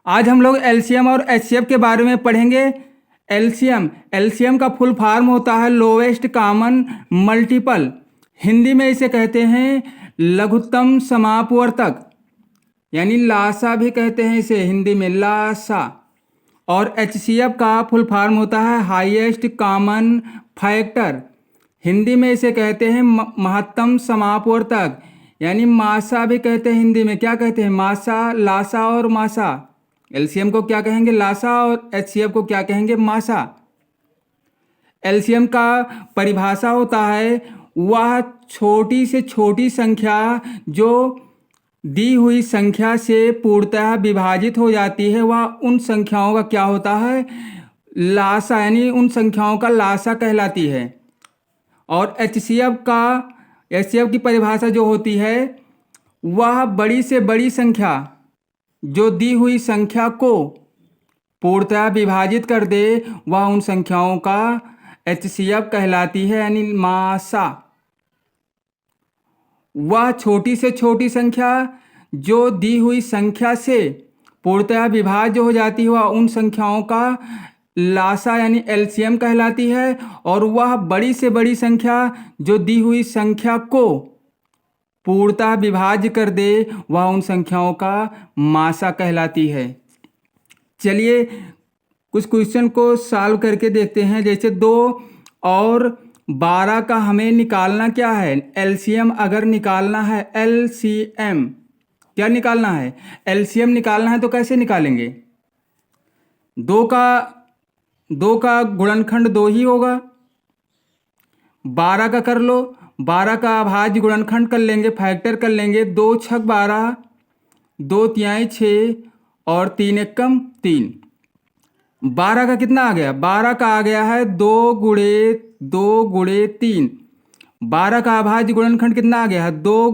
आज हम लोग एलसीएम और एचसीएफ के बारे में पढ़ेंगे। एलसीएम का फुल फॉर्म होता है लोवेस्ट कॉमन मल्टीपल। हिंदी में इसे कहते हैं लघुत्तम समापवर्तक, यानी लासा भी कहते हैं इसे हिंदी में लासा। और एचसीएफ का फुल फॉर्म होता है हाईएस्ट कॉमन फैक्टर। हिंदी में इसे कहते हैं महत्तम समापवर्तक, यानी मासा भी कहते हैं हिंदी में। क्या कहते हैं? मासा, लासा और मासा। एलसीएम को क्या कहेंगे? लासा। और एचसीएफ को क्या कहेंगे? मासा। एलसीएम का परिभाषा होता है वह छोटी से छोटी संख्या जो दी हुई संख्या से पूर्णतः विभाजित हो जाती है, वह उन संख्याओं का क्या होता है? लासा, यानी उन संख्याओं का लासा कहलाती है। और एचसीएफ की परिभाषा जो होती है वह बड़ी से बड़ी संख्या जो दी हुई संख्या को पूर्णतः विभाजित कर दे, वह उन संख्याओं का एचसीएफ कहलाती है, यानी मासा। वह छोटी से छोटी संख्या जो दी हुई संख्या से पूर्णतः विभाज्य हो जाती है, वह उन संख्याओं का लासा यानी एलसीएम कहलाती है। और वह बड़ी से बड़ी संख्या जो दी हुई संख्या को पूर्णतः विभाज्य कर दे, वह उन संख्याओं का मासा कहलाती है। चलिए कुछ क्वेश्चन को सॉल्व करके देखते हैं। जैसे 2 और 12 का हमें निकालना क्या है? एलसीएम अगर निकालना है, एलसीएम क्या निकालना है? एलसीएम निकालना है तो कैसे निकालेंगे? 2 का गुणनखंड 2 ही होगा। 12 का कर लो, 12 का अभाज्य गुणनखंड कर लेंगे, फैक्टर कर लेंगे। 2 छक 12, 2 तिहाई 6 और 3 एकम 3। 12 का कितना आ गया? 12 का आ गया है 2 गुणे 3। 12 का अभाज्य गुणनखंड कितना आ गया है? 2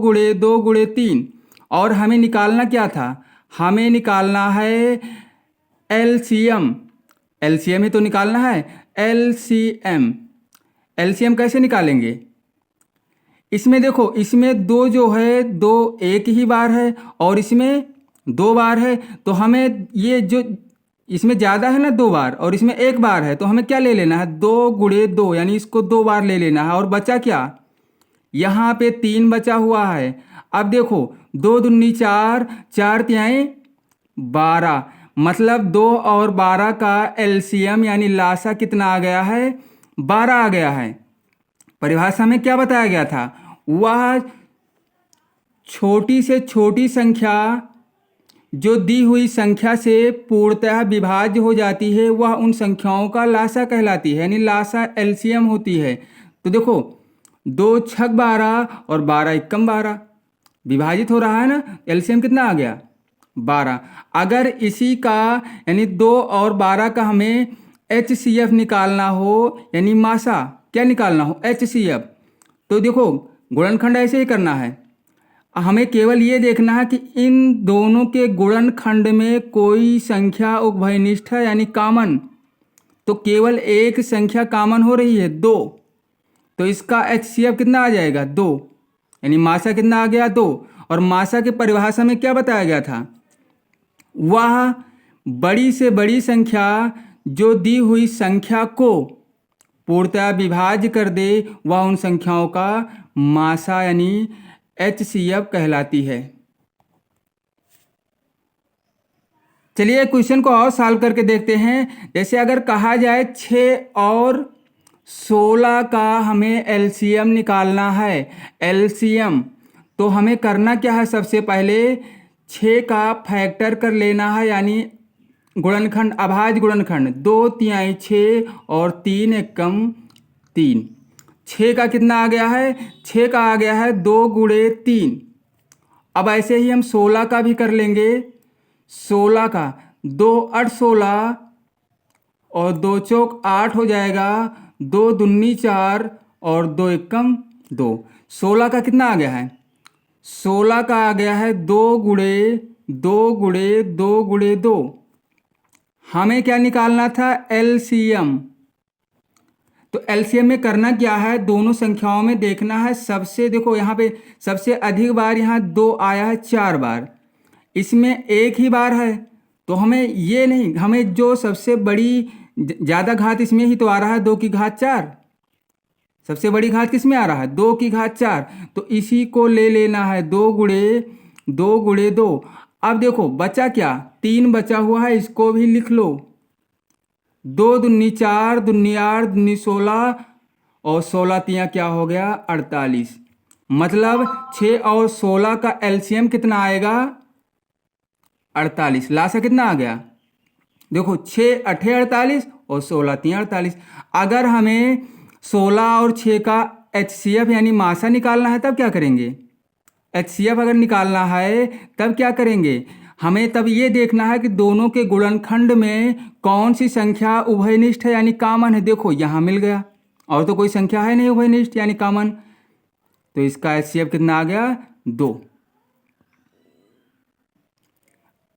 गुणे 3। और हमें निकालना क्या था? हमें निकालना है एलसीएम। एलसीएम ही तो निकालना है, एलसीएम। एलसीएम कैसे निकालेंगे? इसमें देखो, इसमें 2 जो है 2 एक ही बार है और इसमें 2 बार है। तो हमें ये जो इसमें ज़्यादा है ना 2 बार, और इसमें 1 बार है, तो हमें क्या ले लेना है? 2 गुणे 2, यानी इसको 2 बार ले लेना है। और बचा क्या? यहाँ पे 3 बचा हुआ है। अब देखो 2 दूनी 4, 4 तिहाई 12, मतलब 2 और 12 का एलसीएम यानी लासा कितना आ गया है? 12 आ गया है। परिभाषा में क्या बताया गया था? वह छोटी से छोटी संख्या जो दी हुई संख्या से पूर्णतः विभाज्य हो जाती है, वह उन संख्याओं का लासा कहलाती है, यानी लासा एलसीएम होती है। तो देखो 2 छक 12 और 12 एकम 12 विभाजित हो रहा है ना, एलसीएम कितना आ गया? 12। अगर इसी का यानी 2 और 12 का हमें एचसीएफ निकालना हो, यानी मासा क्या निकालना हो? एचसीएफ। तो देखो गुणनखंड ऐसे ही करना है। हमें केवल ये देखना है कि इन दोनों के गुणनखंड में कोई संख्या उभयनिष्ठ है, यानी कॉमन। तो केवल एक संख्या कॉमन हो रही है, 2। तो इसका एचसीएफ कितना आ जाएगा? 2, यानी मासा कितना आ गया? 2। और मासा के परिभाषा में क्या बताया गया था? वह बड़ी से बड़ी संख्या जो दी हुई संख्या को पूर्णतः विभाज्य कर दे, वह उन संख्याओं का मासा यानी एचसीएफ कहलाती है। चलिए क्वेश्चन को और सॉल्व करके देखते हैं। जैसे अगर कहा जाए 6 और 16 का हमें एलसीएम निकालना है, एलसीएम, तो हमें करना क्या है? सबसे पहले 6 का फैक्टर कर लेना है, यानी गुणनखंड, अभाज्य गुणनखंड। 2 तिहाई 6 और 3 एकम 3। 6 का कितना आ गया है? 6 का आ गया है 2 गुणे 3। अब ऐसे ही हम 16 का भी कर लेंगे। 16 का 2 8 16 और 2 चौक 8 हो जाएगा, 2 दूनी 4 और 2 एकम 2। 16 का कितना आ गया है? 16 का आ गया है 2 गुणे 2 गुणे 2 गुणे 2। हमें क्या निकालना था? एलसीएम। तो एलसीएम में करना क्या है? दोनों संख्याओं में देखना है सबसे, देखो यहाँ पे सबसे अधिक बार यहाँ 2 आया है 4 बार, इसमें 1 ही बार है, तो हमें ये नहीं, हमें जो सबसे बड़ी ज़्यादा घात इसमें ही तो आ रहा है 2 की घात 4। सबसे बड़ी घात किस में आ रहा है 2 की घात 4। तो इसी को ले लेना है 2 गुणे 2। अब देखो बचा क्या, 3 बचा हुआ है, इसको भी लिख लो। 2 दूनी 4, दूनी 8, दूनी 16 और 16 तिया क्या हो गया 48। मतलब 6 और 16 का एलसीएम कितना आएगा 48। लासा कितना आ गया, देखो 6 अठे 48 और 16 तिया 48। अगर हमें 16 और 6 का एचसीएफ यानी मासा निकालना है तब क्या करेंगे, एचसीएफ अगर निकालना है तब क्या करेंगे, हमें तब ये देखना है कि दोनों के गुणनखंड में कौन सी संख्या उभयनिष्ठ है यानी कॉमन है। देखो यहाँ मिल गया, और तो कोई संख्या है नहीं उभयनिष्ठ यानी कॉमन, तो इसका एचसीएफ कितना आ गया 2।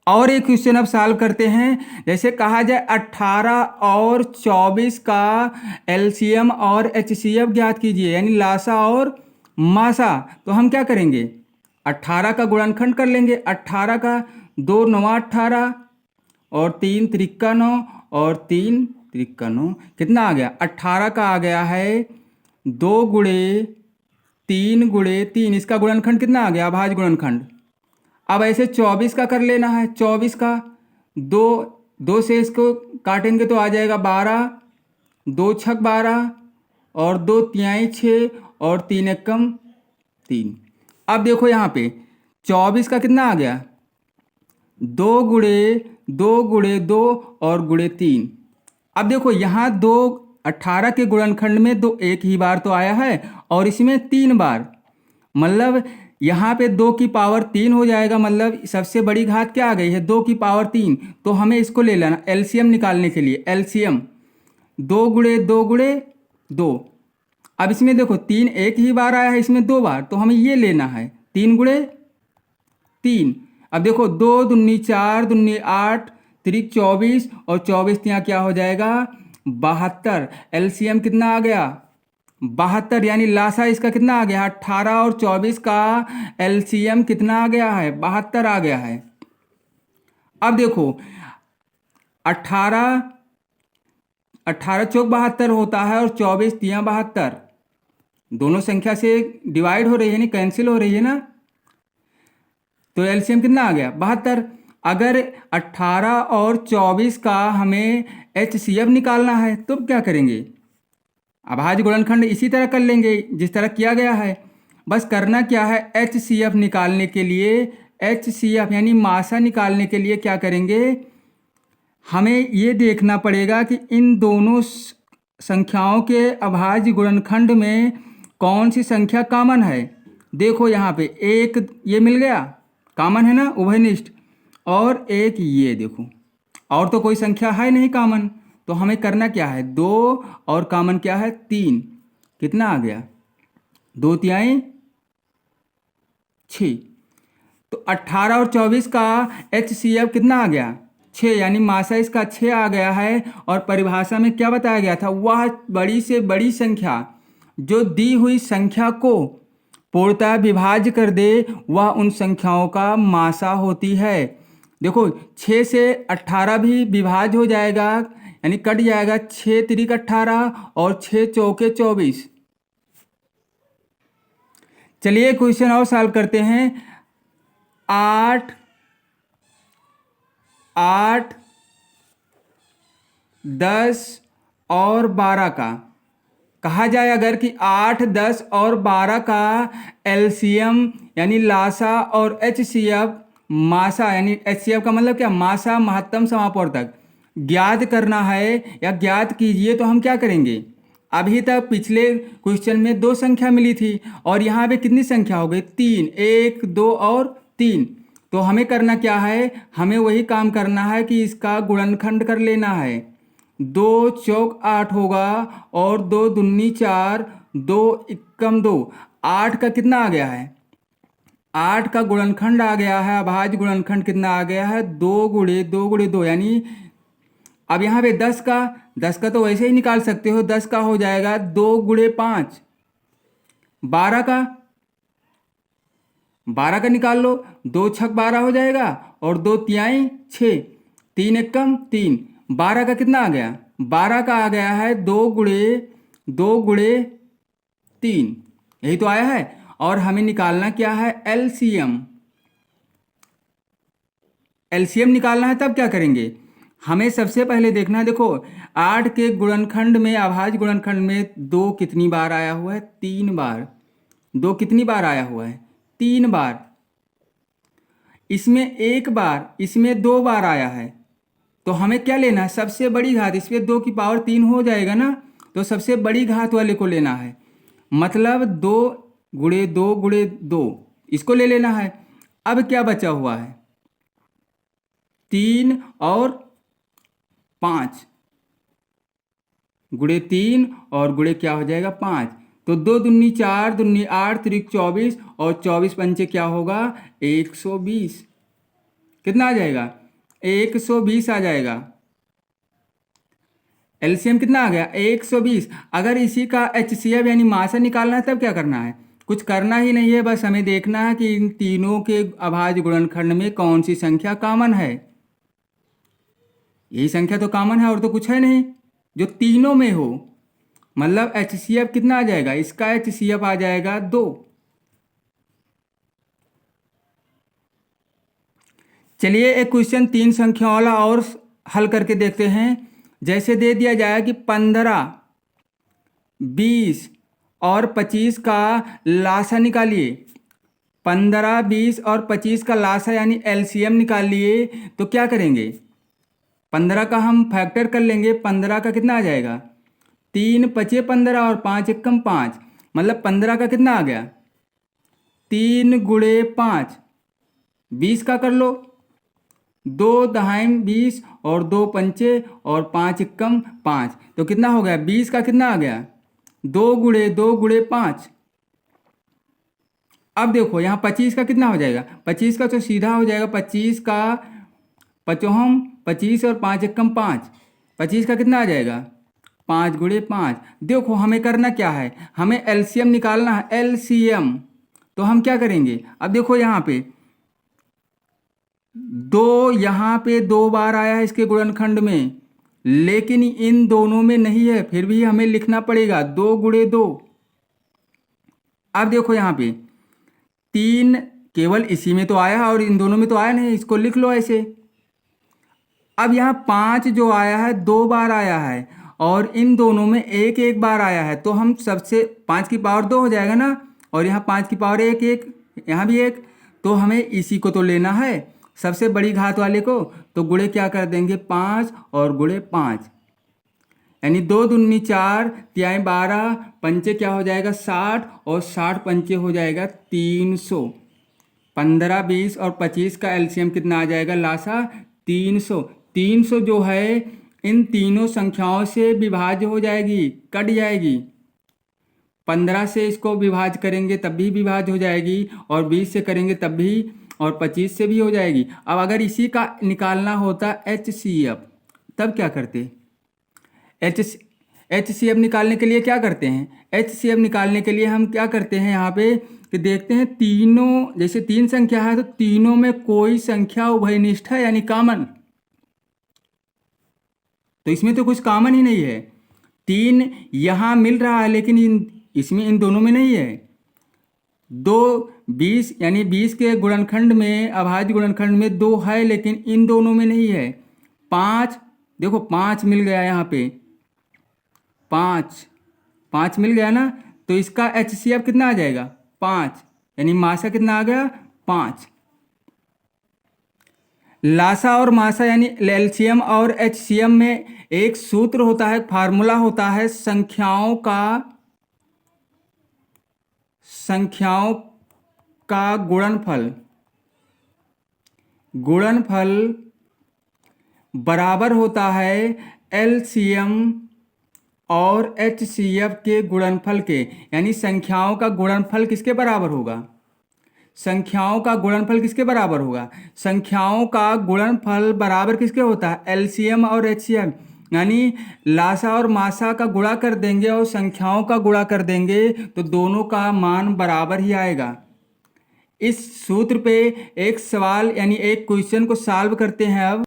और एक क्वेश्चन अब सॉल्व करते हैं। जैसे कहा जाए 18 और 24 का एलसीएम और एचसीएफ ज्ञात कीजिए यानी लासा और मासा। तो हम क्या करेंगे, 18 का गुणनखंड कर लेंगे। 18 का 2 9 18 और 3 त्रिका 9 और 3 त्रिका 9 कितना आ गया, 18 का आ गया है 2 गुणे 3 गुणे 3, इसका गुणनखंड कितना आ गया अभाज्य गुणनखंड। अब ऐसे 24 का कर लेना है। 24 का 2 से इसको काटेंगे तो आ जाएगा 12, 2 छक 12 और 2 तिहाई 6 और 3 एकम 3। अब देखो यहाँ पे 24 का कितना आ गया 2 गुणे 2 और गुणे 3। अब देखो यहाँ 18 के गुणनखंड में 2 एक ही बार तो आया है और इसमें 3 बार, मतलब यहाँ पे 2 की पावर 3 हो जाएगा। मतलब सबसे बड़ी घात क्या आ गई है 2 की पावर 3। तो हमें इसको ले लेना एलसीएम निकालने के लिए। एलसीएम 2 गुणे 2। अब इसमें देखो 3 एक ही बार आया है, इसमें 2 बार, तो हमें ये लेना है 3 गुणे 3। अब देखो 2 दूनी 4, दूनी 8, त्रिक 24 और 24 यहाँ क्या हो जाएगा 72। एलसीएम कितना आ गया 72, यानी लासा इसका कितना आ गया 18 और 24 का एलसीएम कितना आ गया है 72 आ गया है। अब देखो 18 चौक 72 होता है और 24 तिया 72, दोनों संख्या से डिवाइड हो रही है, नहीं कैंसिल हो रही है ना, तो एलसीएम कितना आ गया 72। अगर 18 और 24 का हमें एचसीएफ निकालना है तो क्या करेंगे, अभाज्य गुणनखंड इसी तरह कर लेंगे जिस तरह किया गया है। बस करना क्या है, एचसीएफ निकालने के लिए, एचसीएफ यानी मासा निकालने के लिए क्या करेंगे, हमें ये देखना पड़ेगा कि इन दोनों संख्याओं के अभाज्य गुणनखंड में कौन सी संख्या कॉमन है। देखो यहाँ पे एक ये मिल गया कॉमन है ना उभयनिष्ठ, और एक ये देखो और तो कोई संख्या है नहीं कॉमन। तो हमें करना क्या है 2 और कॉमन क्या है 3, कितना आ गया 2 तिहाई 6। तो 18 और 24 का एचसीएफ कितना आ गया 6, यानी मासा इसका 6 आ गया है। और परिभाषा में क्या बताया गया था, वह बड़ी से बड़ी संख्या जो दी हुई संख्या को पूर्णतः विभाज्य कर दे वह उन संख्याओं का मासा होती है। देखो 6 से 18 भी विभाज्य हो जाएगा यानी कट जाएगा, 6 त्रिक 18 और 6 चौके 24। चलिए क्वेश्चन और सॉल्व करते हैं। 8 10 और 12 का कहा जाए अगर कि 8 10 और 12 का एलसीएम यानी लासा और एचसीएफ मासा, यानी एचसीएफ का मतलब क्या मासा महत्तम समापवर्तक ज्ञात करना है या ज्ञात कीजिए, तो हम क्या करेंगे, अभी तक पिछले क्वेश्चन में 2 संख्या मिली थी और यहाँ पे कितनी संख्या हो गई 3, 1 2 और 3। तो हमें करना क्या है, हमें वही काम करना है कि इसका गुणनखंड कर लेना है। 2 चौक 8 होगा और 2 दूनी 4, 2 इक्कम 2, 8 का कितना आ गया है 8 का गुणनखंड आ गया है, अभाज्य गुणनखंड कितना आ गया है 2 गुणे 2, यानी अब यहाँ पे 10 का तो वैसे ही निकाल सकते हो, 10 का हो जाएगा 2 गुणे 5। 12 का निकाल लो, 2 छक 12 हो जाएगा और 2 तिहाई 6। 3 एकम 3, 12 का कितना आ गया? 12 का आ गया है 2 गुणे 3, यही तो आया है। और हमें निकालना क्या है? एलसीएम। एलसीएम निकालना है, तब क्या करेंगे? हमें सबसे पहले देखना है, देखो 8 के गुणनखंड में, अभाज्य गुणनखंड में 2 कितनी बार आया हुआ है? 3 बार। 2 कितनी बार आया हुआ है? 3 बार। इसमें 1 बार, इसमें 2 बार आया है, तो हमें क्या लेना है? सबसे बड़ी घात। इसमें 2 की पावर 3 हो जाएगा ना, तो सबसे बड़ी घात वाले को लेना है, मतलब 2 गुणे 2 इसको ले लेना है। अब क्या बचा हुआ है? 3 और 5, गुणे 3 और गुणे क्या हो जाएगा? 5। तो 2 दूनी 4, दूनी 8, त्रिक 24 और 24 पंचे क्या होगा? 120। कितना आ जाएगा? 120 आ जाएगा। एलसीएम कितना आ गया? 120। अगर इसी का एचसीएफ यानी मासा निकालना है, तब क्या करना है? कुछ करना ही नहीं है, बस हमें देखना है कि इन तीनों के अभाज्य गुणनखंड में कौन सी संख्या कॉमन है। यही संख्या तो कॉमन है, और तो कुछ है नहीं जो तीनों में हो। मतलब एचसीएफ कितना आ जाएगा? इसका एचसीएफ आ जाएगा 2। चलिए एक क्वेश्चन 3 संख्याओं वाला और हल करके देखते हैं। जैसे दे दिया जाए कि 15, 20 और 25 का लासा निकालिए। 15, 20 और 25 का लासा यानी एलसीएम निकाल लिए, तो क्या करेंगे? 15 का हम फैक्टर कर लेंगे। 15 का कितना आ जाएगा? 3 पचे 15 और 5 एकम 5, मतलब 15 का कितना आ गया? 3 गुणे 5। 20 का कर लो, 2 दहाई 20 और 2 पंचे और 5 एकम 5, तो कितना हो गया? 20 का कितना आ गया? 2 गुणे 5। अब देखो यहाँ 25 का कितना हो जाएगा? 25 का तो सीधा हो जाएगा, 25 का पचोहम 25 और 5 एकम 5, 25 का कितना आ जाएगा? 5 गुणे 5। देखो हमें करना क्या है? हमें एलसीएम निकालना है, एलसीएम। तो हम क्या करेंगे? अब देखो यहाँ पे 2, यहाँ पे 2 बार आया है इसके गुणनखंड में, लेकिन इन दोनों में नहीं है, फिर भी हमें लिखना पड़ेगा 2 गुणे 2। अब देखो यहाँ पे 3 केवल इसी में तो आया और इन दोनों में तो आया नहीं, इसको लिख लो ऐसे। अब यहाँ 5 जो आया है 2 बार आया है, और इन दोनों में 1 बार आया है, तो हम सबसे 5 की पावर 2 हो जाएगा ना, और यहाँ 5 की पावर 1, यहाँ भी 1, तो हमें इसी को तो लेना है, सबसे बड़ी घात वाले को। तो गुणे क्या कर देंगे? 5 और गुणे 5, यानी 2 दूनी 4, तिहाई 12, पंचे क्या हो जाएगा? 60 और 60 पंचे हो जाएगा 300। 15, 20 और 25 का एलसीएम कितना आ जाएगा? लासा 300। 300 जो है इन तीनों संख्याओं से विभाज्य हो जाएगी, कट जाएगी। 15 से इसको विभाज्य करेंगे तब भी विभाज्य हो जाएगी, और 20 से करेंगे तब भी, और 25 से भी हो जाएगी। अब अगर इसी का निकालना होता एचसीएफ, तब क्या करते? एचसीएफ निकालने के लिए क्या करते हैं? एचसीएफ निकालने के लिए हम क्या करते हैं यहाँ पे कि देखते हैं तीनों, जैसे 3 संख्या है तो तीनों में कोई संख्या उभयनिष्ठ है यानी कॉमन। तो इसमें तो कुछ कॉमन ही नहीं है। 3 यहाँ मिल रहा है, लेकिन इसमें इन दोनों में नहीं है। 2 20 यानी 20 के गुणनखंड में, अभाज्य गुणनखंड में 2 है, लेकिन इन दोनों में नहीं है। 5 देखो 5 मिल गया यहाँ पे, 5 मिल गया ना, तो इसका एचसीएफ कितना आ जाएगा? 5, यानी मासा कितना आ गया? 5। लासा और मासा यानी एलसीएम और एचसीएम में एक सूत्र होता है, फार्मूला होता है, संख्याओं का गुणनफल बराबर होता है एलसीएम और एचसीएफ के गुणनफल के। यानी संख्याओं का गुणनफल किसके बराबर होगा? संख्याओं का गुणनफल किसके बराबर होगा? संख्याओं का गुणनफल बराबर किसके होता है? एलसीएम और एचसीएफ। यानी लासा और मासा का गुणा कर देंगे और संख्याओं का गुणा कर देंगे, तो दोनों का मान बराबर ही आएगा। इस सूत्र पे एक सवाल यानी एक क्वेश्चन को सॉल्व करते हैं। अब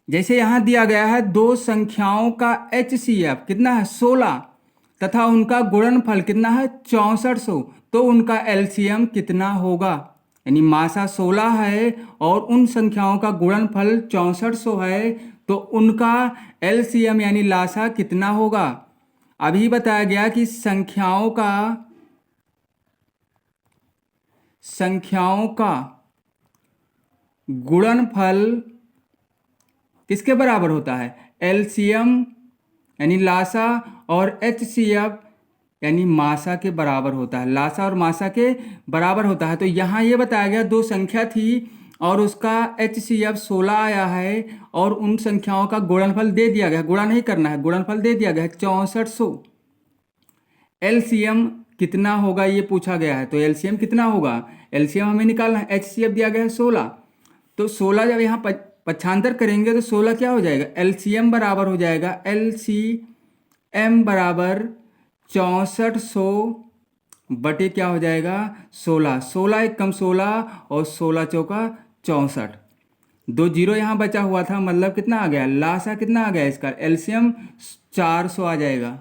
जैसे यहाँ दिया गया है दो संख्याओं का HCF कितना है 16 तथा उनका गुणनफल कितना है 6400, तो उनका LCM कितना होगा। यानी मासा 16 है और उन संख्याओं का गुणनफल 6400 है, तो उनका LCM यानी लासा कितना होगा। अभी बताया गया कि संख्याओं का गुणनफल किसके बराबर होता है, LCM यानी लासा और HCF यानी मासा के बराबर होता है, लासा और मासा के बराबर होता है। तो यहाँ ये बताया गया दो संख्या थी और उसका HCF 16 आया है और उन संख्याओं का गुणनफल दे दिया गया, गुणा नहीं करना है, गुणनफल दे दिया गया है 6400। LCM कितना होगा ये पूछा गया है, तो LCM कितना होगा, LCM हमें निकालना है। HCF दिया गया है 16, तो 16 जब यहाँ पक्षांतर करेंगे तो 16 क्या हो जाएगा, LCM बराबर हो जाएगा LCM बराबर 6400 बटे क्या हो जाएगा 16, 16 एक कम 16 और 16 चौका 64, 2 जीरो यहाँ बचा हुआ था, मतलब कितना आ गया, लासा कितना आ गया इसका, LCM 400 आ जाएगा।